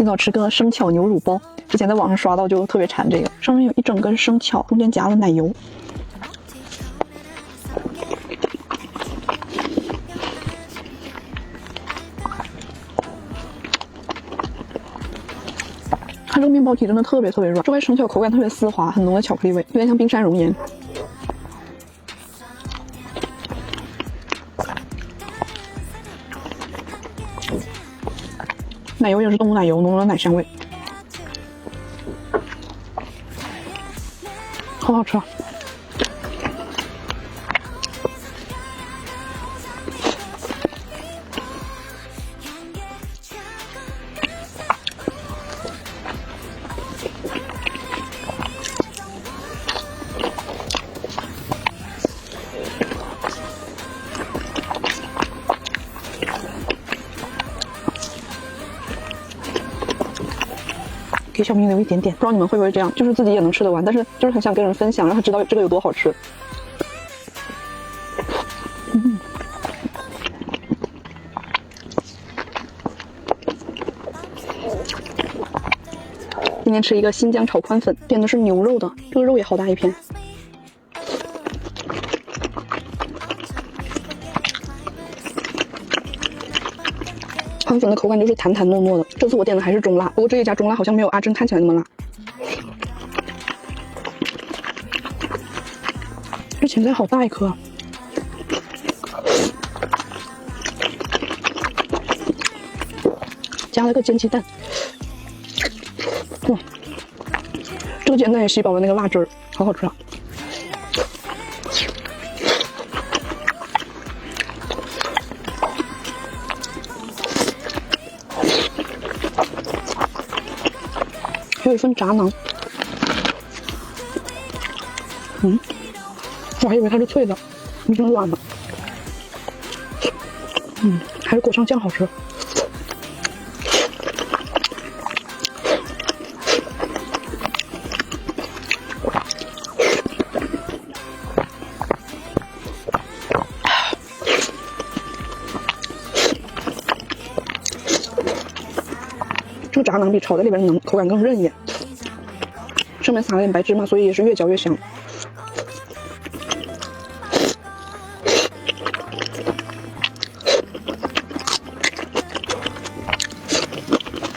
早吃个生巧牛乳包，之前在网上刷到就特别馋这个，上面有一整根生巧，中间夹了奶油。它这个面包体真的特别软，这块生巧口感特别丝滑，很浓的巧克力味，有点像冰山熔岩。奶油也是动物奶油，浓浓的奶香味，好好吃啊！给小明留一点点，不知道你们会不会这样，就是自己也能吃得完，但是就是很想跟人分享，让他知道这个有多好吃。今天吃一个新疆炒宽粉，点的是牛肉的，这个肉也好大一片。宽粉的口感就是弹弹糯糯的，这次我点的还是中辣，不过这一家中辣好像没有阿珍看起来那么辣。这芹菜好大一颗，加了个煎鸡蛋，哇，这个煎蛋也吸饱了那个辣汁儿，好好吃啊！还有一份炸馕，我还以为它是脆的，已经软了。还是裹上酱好吃。这个炸馕比炒在里边的馕口感更韧一点，上面撒了点白芝麻，所以也是越嚼越香。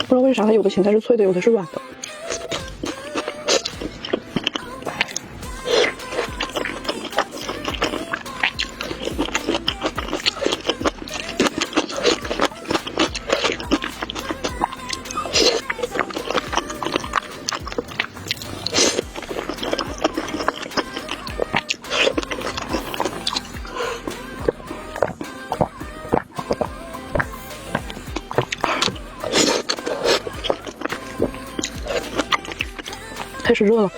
不知道为啥它有的芹菜是脆的，有的是软的。开始热了，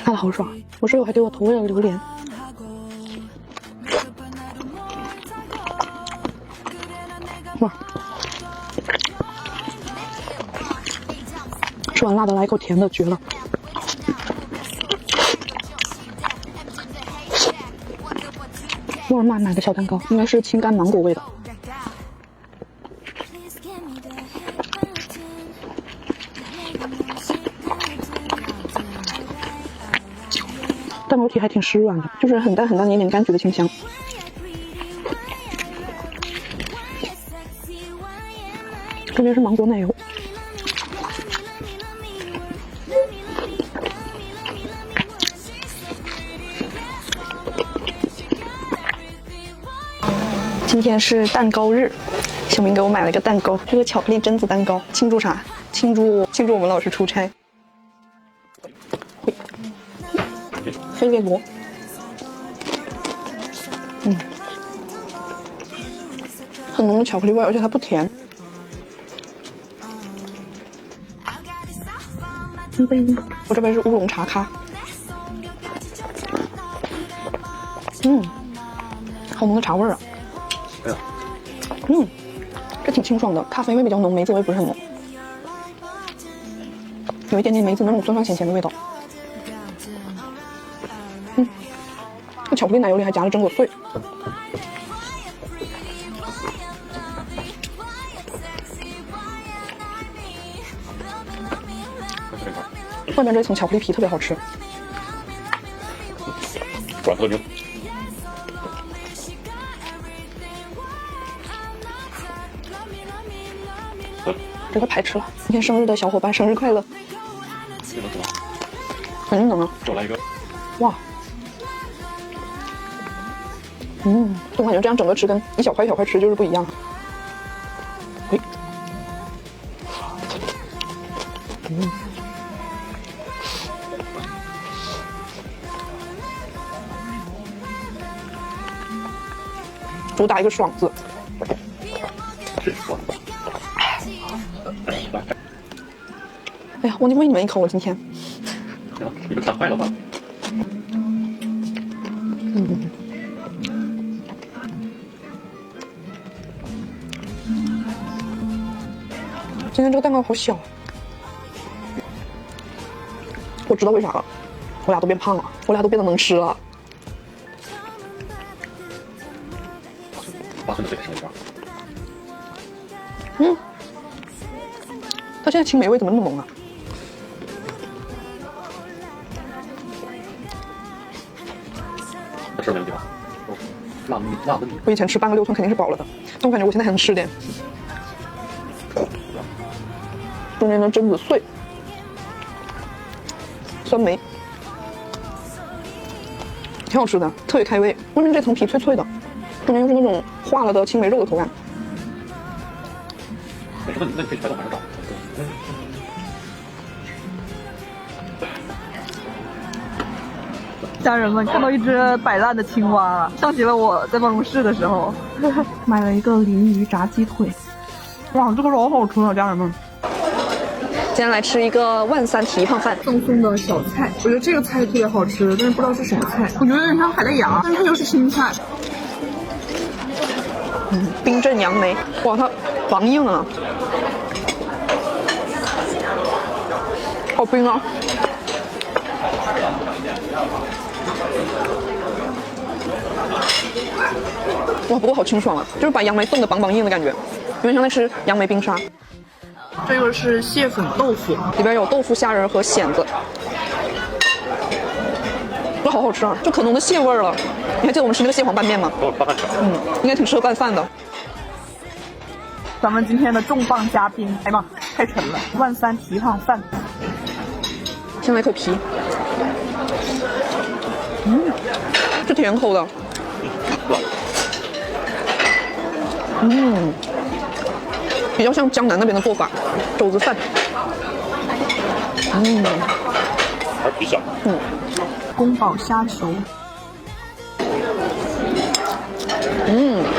辣的好爽！我室友还给我投喂了榴莲。哇！吃完辣的来一口甜的，绝了！沃尔玛买的小蛋糕，应该是清干芒果味的。蛋糕体还挺湿软的，就是很淡很淡的一点柑橘的清香。这边是芒果奶油。今天是蛋糕日，小明给我买了一个蛋糕，这个巧克力榛子蛋糕，庆祝啥？庆祝我们老师出差。飞列罗，很浓的巧克力味，而且它不甜。我这边是乌龙茶咖，好浓的茶味啊！这挺清爽的，咖啡味比较浓，梅子味不是很浓，有一点点梅子那种酸酸咸咸的味道。这巧克力奶油里还夹了榛果碎。外面这层巧克力皮特别好吃，软特牛。这个排斥了。今天生日的小伙伴生日快乐！这能吃吗？肯定能啊！就来一个。哇，我感觉这样整个吃跟一小块一小块吃就是不一样。喂，主打一个爽字。是爽的。哎呀，忘记喂你们一口了，今天。你们看坏了吧？今天这个蛋糕好小，我知道为啥了，我俩都变胖了，我俩都变得能吃了。8寸的水剩一半。它现在青梅味怎么那么浓啊？这吃没地方。辣的。我以前吃半个6寸肯定是饱了的，但我感觉我现在还能吃点。中间的榛子碎，酸梅，挺好吃的，特别开胃。外面这层皮脆脆的，中间又是那种化了的青梅肉的口感。没什么，那你可以去百度网上找。家人们看到一只摆烂的青蛙了，想起了我在办公室的时候，买了一个鲮鱼炸鸡腿，哇，这个肉好吃啊，家人们！今天来吃一个万三蹄膀饭，赠送的小菜。我觉得这个菜特别好吃，但是不知道是什么菜。我觉得有点像海带芽，但是它又是青菜。冰镇杨梅，哇，它防硬啊，好冰啊！哇，不过好清爽啊，就是把杨梅冻得梆梆硬的感觉，有点像在吃杨梅冰沙。这个是蟹粉豆腐，里边有豆腐、虾仁和蚬子，这好好吃啊，就可浓的蟹味儿了。你还记得我们吃那个蟹黄拌面吗？拌饭吃。应该挺适合拌饭的。咱们今天的重磅嘉宾，哎妈，太沉了，万三蹄膀饭。先来口皮，是甜口的，比较像江南那边的做法，肘子饭，还是皮小。宫保虾球，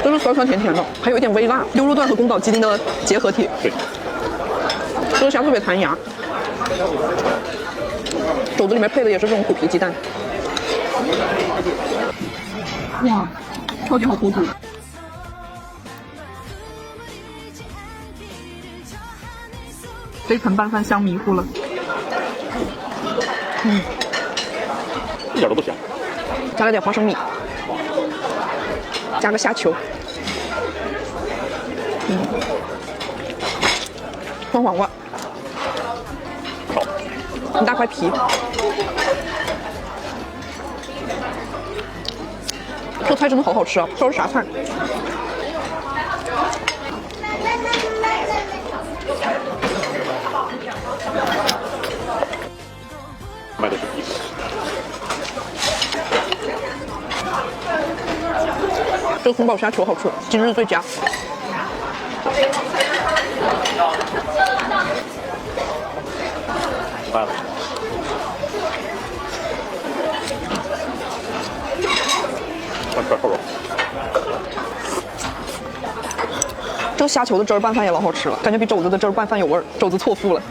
就是酸酸甜甜的，还有一点微辣，溜肉段和宫保鸡丁的结合体。对，这个虾特别弹牙，肘子里面配的也是这种虎皮鸡蛋。哇，超级好糊涂。这盆拌饭香迷糊了。一点都不香。加了点花生米，加个虾球，酸黄瓜，一大块皮。这个菜真的好好吃啊！不知道是啥菜。卖的是皮子。这个宫保虾球好吃，今日最佳。卖了。换块扣肉。这个虾球的汁儿拌饭也老好吃了，感觉比肘子的汁儿拌饭有味儿，肘子错付了。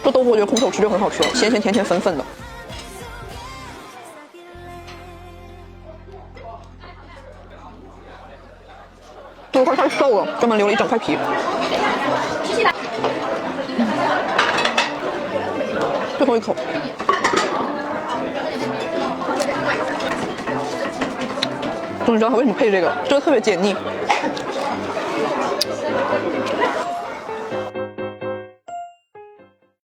这豆腐我觉得空手吃就很好吃，咸咸甜甜粉粉的。这块太瘦了，专门留了一整块皮。最后一口。终于知道它为什么配这个，这个特别解腻。